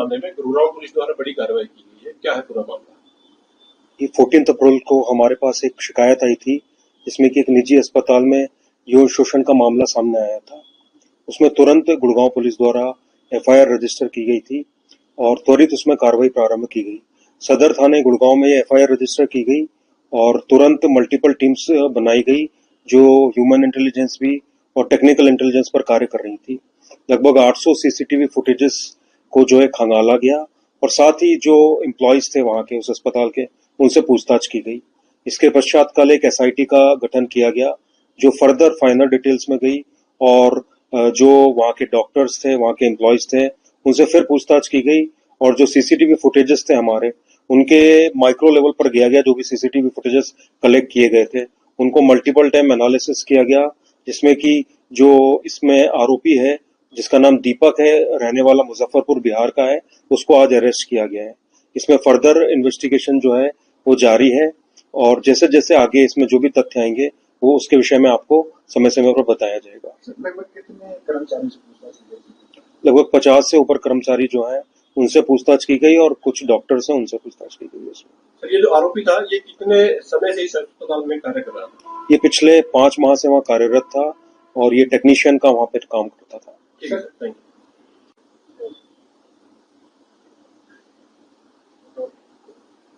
मामले में गुरुग्राम पुलिस द्वारा बड़ी कार्रवाई की गई है, क्या है पूरा मामला? ये 14 अप्रैल को हमारे पास एक शिकायत आई थी जिसमें कि एक निजी अस्पताल में यौन शोषण का मामला सामने आया था। उसमें तुरंत गुड़गांव पुलिस द्वारा एफआईआर रजिस्टर की गई थी और त्वरित उसमें कार्रवाई प्रारंभ की गई। सदर थाने गुड़गांव में एफआईआर रजिस्टर की गई और तुरंत मल्टीपल टीम्स बनाई गई जो ह्यूमन इंटेलिजेंस भी और टेक्निकल इंटेलिजेंस पर कार्य कर रही थी। लगभग 800 सीसीटीवी फुटेजेस को जो है खंगाला गया और साथ ही जो एम्प्लॉयज थे वहां के उस अस्पताल के उनसे पूछताछ की गई। इसके पश्चात कल एक एसआईटी का गठन किया गया जो फर्दर फाइनल डिटेल्स में गई और जो वहां के डॉक्टर्स थे, वहां के एम्प्लॉयज थे, उनसे फिर पूछताछ की गई और जो सीसीटीवी फुटेजेस थे हमारे उनके माइक्रो लेवल पर गया गया। जो भी सीसीटीवी फुटेजेस कलेक्ट किए गए थे उनको मल्टीपल टाइम एनालिसिस किया गया, जिसमें कि जो इसमें आरोपी है जिसका नाम दीपक है, रहने वाला मुजफ्फरपुर बिहार का है, उसको आज अरेस्ट किया गया है। इसमें फर्दर इन्वेस्टिगेशन जो है वो जारी है और जैसे जैसे आगे इसमें जो भी तथ्य आएंगे वो उसके विषय में आपको समय समय पर बताया जाएगा। लगभग कितने कर्मचारी से पूछताछ की गई? लगभग 50 से ऊपर कर्मचारी जो हैं उनसे पूछताछ की गई और कुछ डॉक्टर्स हैं उनसे पूछताछ की गई। इसमें सर, ये जो आरोपी था ये कितने समय से इस अस्पताल में कार्य कर रहा था? ये पिछले 5 माह से वहाँ कार्यरत था और ये टेक्नीशियन का वहाँ पे काम करता था। ठीक है, थैंक यू।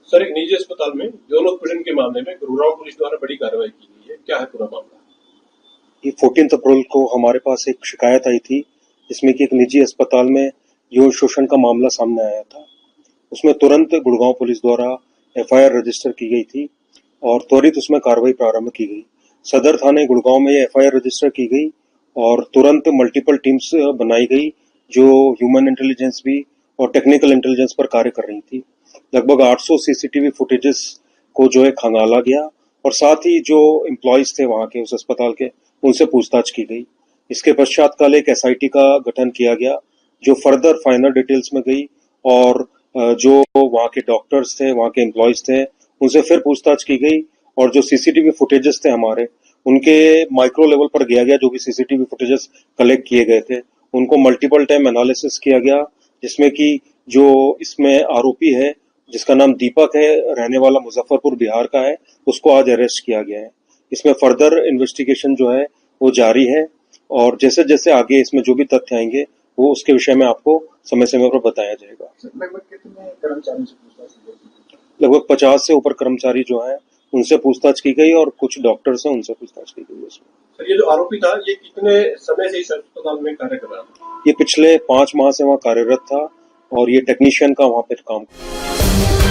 सर, एक निजी अस्पताल में यौन उत्पीड़न के मामले में गुरुग्राम पुलिस द्वारा बड़ी कार्रवाई की गई है, क्या है पूरा मामला? ये 14 अप्रैल को हमारे पास एक शिकायत आई थी जिसमें कि एक निजी अस्पताल में यौन शोषण का मामला सामने आया था। उसमें तुरंत गुड़गांव पुलिस द्वारा एफआईआर रजिस्टर की गई थी और त्वरित उसमें कार्रवाई प्रारंभ की गई। सदर थाने गुड़गांव में एफआईआर रजिस्टर की गई और तुरंत मल्टीपल टीम्स बनाई गई जो ह्यूमन इंटेलिजेंस भी और टेक्निकल इंटेलिजेंस पर कार्य कर रही थी। लगभग 800 सीसीटीवी फुटेजेस को जो है खंगाला गया और साथ ही जो एम्प्लॉयज थे वहां के उस अस्पताल के उनसे पूछताछ की गई। इसके पश्चात कल एक एसआईटी का गठन किया गया जो फर्दर फाइनल डिटेल्स में गई और जो वहां के डॉक्टर्स थे, वहां के एम्प्लॉयज थे, उनसे फिर पूछताछ की गई और जो सीसीटीवी फुटेजेस थे हमारे उनके माइक्रो लेवल पर गया गया। जो भी सीसीटीवी फुटेजेस कलेक्ट किए गए थे उनको मल्टीपल टाइम एनालिसिस किया गया, जिसमें कि जो इसमें आरोपी है जिसका नाम दीपक है, रहने वाला मुजफ्फरपुर बिहार का है, उसको आज अरेस्ट किया गया है। इसमें फर्दर इन्वेस्टिगेशन जो है वो जारी है और जैसे जैसे आगे इसमें जो भी तथ्य आएंगे वो उसके विषय में आपको समय समय पर बताया जाएगा। लगभग कितने कर्मचारी से पूछताछ की गई? लगभग 50 से ऊपर कर्मचारी जो हैं उनसे पूछताछ की गई और कुछ डॉक्टर्स हैं उनसे पूछताछ की गई। इसमें सर, ये जो आरोपी था ये कितने समय से इस अस्पताल में कार्य कर रहा था? ये पिछले 5 माह से वहाँ कार्यरत था और ये टेक्नीशियन का वहाँ पे काम करता था।